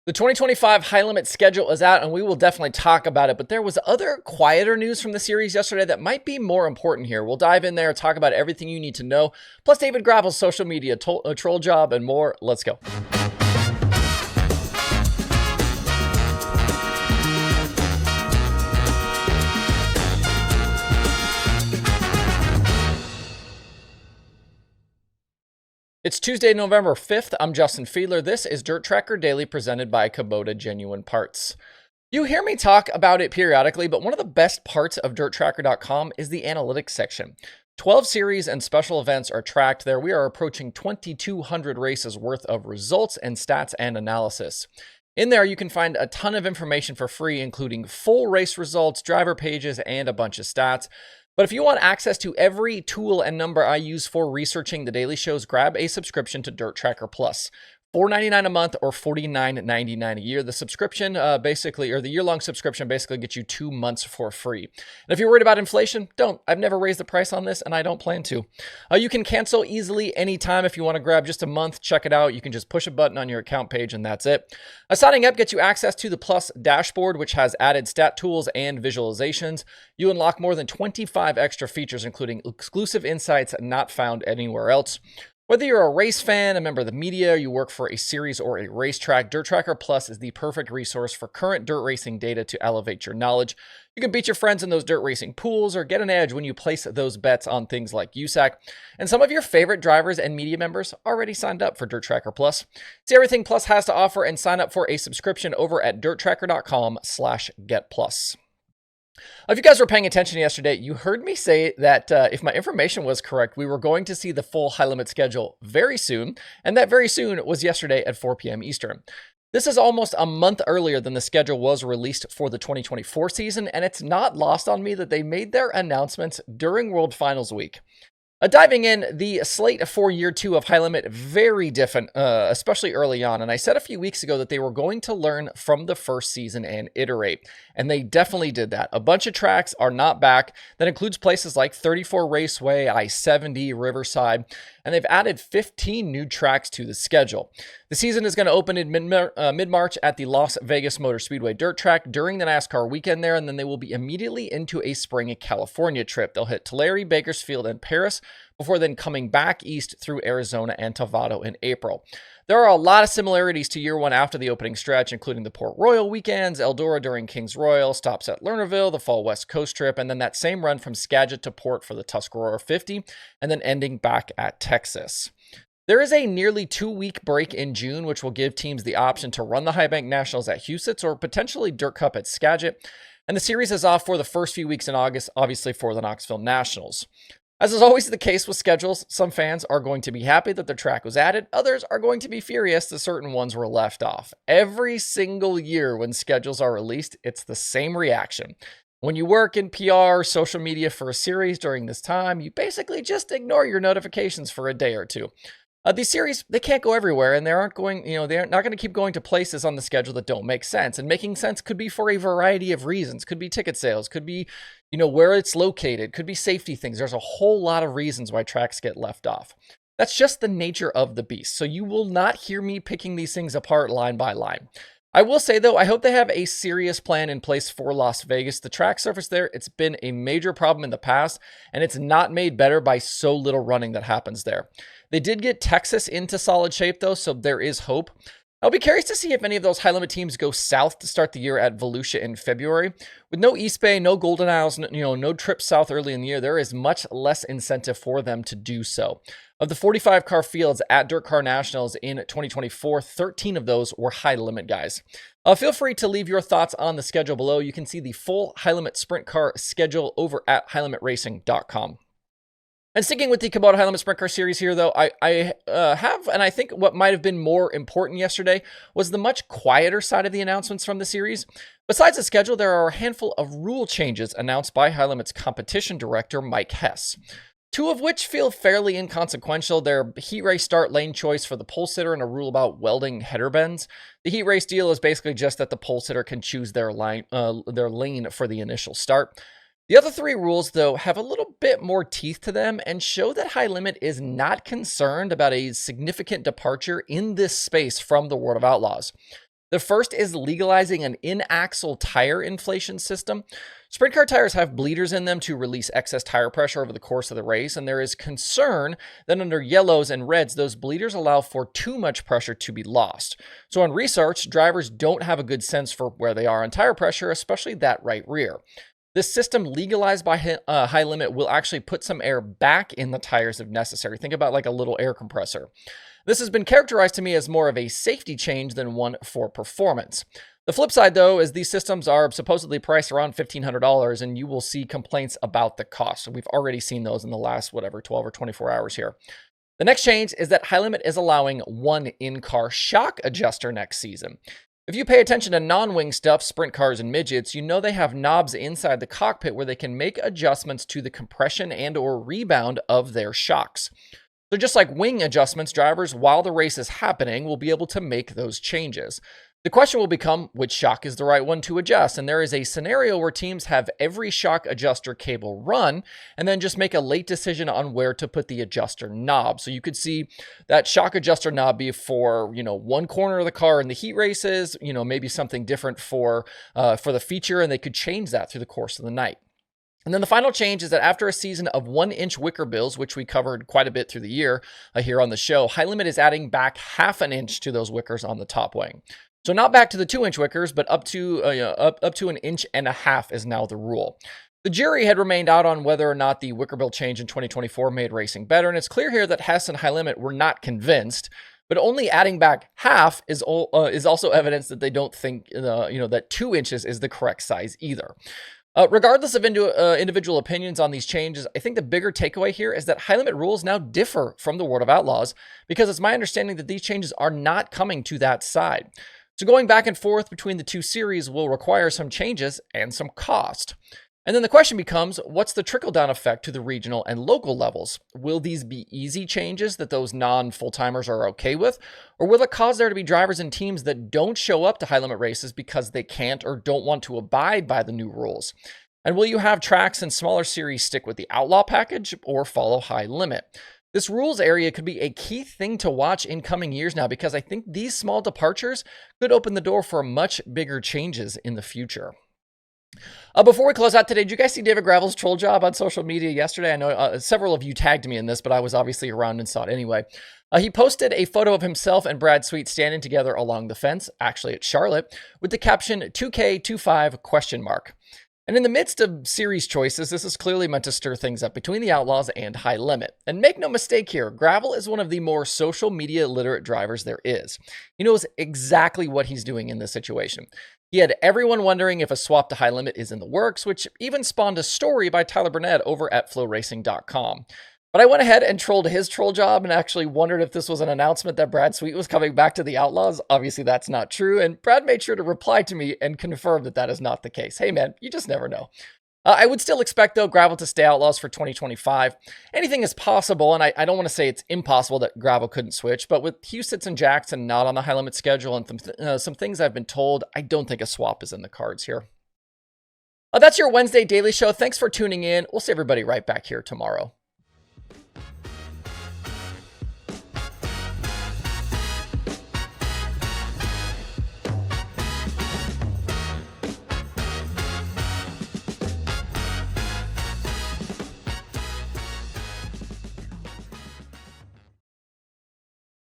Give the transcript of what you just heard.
The 2025 High Limit schedule is out, and we will definitely talk about it, but there was other quieter news from the series yesterday that might be more important here. We'll dive in there, talk about everything you need to know, plus David Gravel's social media troll job and more. Let's go. It's Tuesday, November 5th. I'm Justin Fiedler. This is DIRTRACKR Daily presented by Kubota Genuine Parts. You hear me talk about it periodically, but one of the best parts of DIRTRACKR.com is the analytics section. 12 series and special events are tracked there. We are approaching 2,200 races worth of results and stats and analysis. In there, you can find a ton of information for free, including full race results, driver pages, and a bunch of stats. But if you want access to every tool and number I use for researching the daily shows, grab a subscription to DIRTRACKR Plus. $4.99 a month or $49.99 a year. The subscription or the year-long subscription basically gets you 2 months for free. And if you're worried about inflation, don't. I've never raised the price on this, and I don't plan to. You can cancel easily anytime if you want to grab just a month. Check it out. You can just push a button on your account page, and that's it. Signing up gets you access to the Plus dashboard, which has added stat tools and visualizations. You unlock more than 25 extra features, including exclusive insights not found anywhere else. Whether you're a race fan, a member of the media, or you work for a series or a racetrack, DIRTRACKR Plus is the perfect resource for current dirt racing data to elevate your knowledge. You can beat your friends in those dirt racing pools or get an edge when you place those bets on things like USAC. And some of your favorite drivers and media members already signed up for DIRTRACKR Plus. See everything Plus has to offer and sign up for a subscription over at DIRTRACKR.com/GetPlus. If you guys were paying attention yesterday, you heard me say that if my information was correct, we were going to see the full High Limit schedule very soon, and that very soon was yesterday at 4 p.m. Eastern. This is almost a month earlier than the schedule was released for the 2024 season, and it's not lost on me that they made their announcements during World Finals week. Diving in, the slate for year 2 of High Limit, very different, especially early on. And I said a few weeks ago that they were going to learn from the first season and iterate. And they definitely did that. A bunch of tracks are not back. That includes places like 34 Raceway, I-70, Riverside. And they've added 15 new tracks to the schedule. The season is going to open in mid-March at the Las Vegas Motor Speedway dirt track during the NASCAR weekend there, and then they will be immediately into a spring California trip. They'll hit Tulare, Bakersfield, and Paris before then coming back east through Arizona and Tovado in April. There are a lot of similarities to year 1 after the opening stretch, including the Port Royal weekends, Eldora during Kings Royal, stops at Lernerville, the fall West Coast trip, and then that same run from Skagit to Port for the Tuscarora 50, and then ending back at Texas. There is a nearly 2-week break in June, which will give teams the option to run the High Bank Nationals at Huset's or potentially Dirt Cup at Skagit, and the series is off for the first few weeks in August, obviously for the Knoxville Nationals. As is always the case with schedules, some fans are going to be happy that the track was added. Others are going to be furious that certain ones were left off. Every single year when schedules are released, it's the same reaction. When you work in PR, social media for a series during this time, you basically just ignore your notifications for a day or two. These series, they can't go everywhere, and they're not going to keep going to places on the schedule that don't make sense. And making sense could be for a variety of reasons. Could be ticket sales, could be, where it's located, could be safety things. There's a whole lot of reasons why tracks get left off. That's just the nature of the beast. So you will not hear me picking these things apart line by line. I will say, though, I hope they have a serious plan in place for Las Vegas. The track surface there, it's been a major problem in the past, and it's not made better by so little running that happens there. They did get Texas into solid shape, though, so there is hope. I'll be curious to see if any of those High Limit teams go south to start the year at Volusia in February. With no East Bay, no Golden Isles, no trips south early in the year, there is much less incentive for them to do so. Of the 45 car fields at Dirt Car Nationals in 2024, 13 of those were High Limit guys. Feel free to leave your thoughts on the schedule below. You can see the full High Limit sprint car schedule over at highlimitracing.com. And sticking with the Kubota High Limit Sprint Car Series here, though, I have, and I think what might have been more important yesterday was the much quieter side of the announcements from the series. Besides the schedule, there are a handful of rule changes announced by High Limit's competition director, Mike Hess. 2 of which feel fairly inconsequential. Their heat race start lane choice for the pole sitter and a rule about welding header bends. The heat race deal is basically just that the pole sitter can choose their lane for the initial start. The other 3 rules, though, have a little bit more teeth to them and show that High Limit is not concerned about a significant departure in this space from the World of Outlaws. The first is legalizing an in-axle tire inflation system. Sprint car tires have bleeders in them to release excess tire pressure over the course of the race, and there is concern that under yellows and reds, those bleeders allow for too much pressure to be lost. So on research, drivers don't have a good sense for where they are on tire pressure, especially that right rear. This system, legalized by high limit, will actually put some air back in the tires if necessary. Think about like a little air compressor. This has been characterized to me as more of a safety change than one for performance. The flip side, though, is these systems are supposedly priced around $1,500, and you will see complaints about the cost. So we've already seen those in the last, 12 or 24 hours here. The next change is that high limit is allowing one in-car shock adjuster next season. If you pay attention to non-wing stuff, sprint cars and midgets, you know they have knobs inside the cockpit where they can make adjustments to the compression and or rebound of their shocks. So just like wing adjustments, drivers, while the race is happening, will be able to make those changes. The question will become which shock is the right one to adjust, and there is a scenario where teams have every shock adjuster cable run and then just make a late decision on where to put the adjuster knob. So you could see that shock adjuster knob be for, one corner of the car in the heat races, maybe something different for the feature, and they could change that through the course of the night. And then the final change is that after a season of 1-inch wicker bills, which we covered quite a bit through the year here on the show, High Limit is adding back 1/2 inch to those wickers on the top wing. So not back to the 2-inch wickers, but up to 1.5 inches is now the rule. The jury had remained out on whether or not the wicker bill change in 2024 made racing better, and it's clear here that Hess and High Limit were not convinced. But only adding back 1/2 is also evidence that they don't think that 2 inches is the correct size either. Regardless of individual opinions on these changes, I think the bigger takeaway here is that high limit rules now differ from the World of Outlaws, because it's my understanding that these changes are not coming to that side. So going back and forth between the two series will require some changes and some cost. And then the question becomes, what's the trickle-down effect to the regional and local levels? Will these be easy changes that those non-full-timers are okay with? Or will it cause there to be drivers and teams that don't show up to high-limit races because they can't or don't want to abide by the new rules? And will you have tracks and smaller series stick with the Outlaw package or follow high limit? This rules area could be a key thing to watch in coming years now, because I think these small departures could open the door for much bigger changes in the future. Before we close out today, did you guys see David Gravel's troll job on social media yesterday? I know several of you tagged me in this, but I was obviously around and saw it anyway. He posted a photo of himself and Brad Sweet standing together along the fence, actually at Charlotte, with the caption 2K25 ? And in the midst of series choices, this is clearly meant to stir things up between the Outlaws and High Limit. And make no mistake here, Gravel is one of the more social media literate drivers there is. He knows exactly what he's doing in this situation. He had everyone wondering if a swap to High Limit is in the works, which even spawned a story by Tyler Burnett over at flowracing.com. But I went ahead and trolled his troll job and actually wondered if this was an announcement that Brad Sweet was coming back to the Outlaws. Obviously, that's not true, and Brad made sure to reply to me and confirm that that is not the case. Hey, man, you just never know. I would still expect, though, Gravel to stay Outlaws for 2025. Anything is possible, and I don't want to say it's impossible that Gravel couldn't switch, but with Husitz and Jackson not on the high-limit schedule and some things I've been told, I don't think a swap is in the cards here. That's your Wednesday Daily Show. Thanks for tuning in. We'll see everybody right back here tomorrow.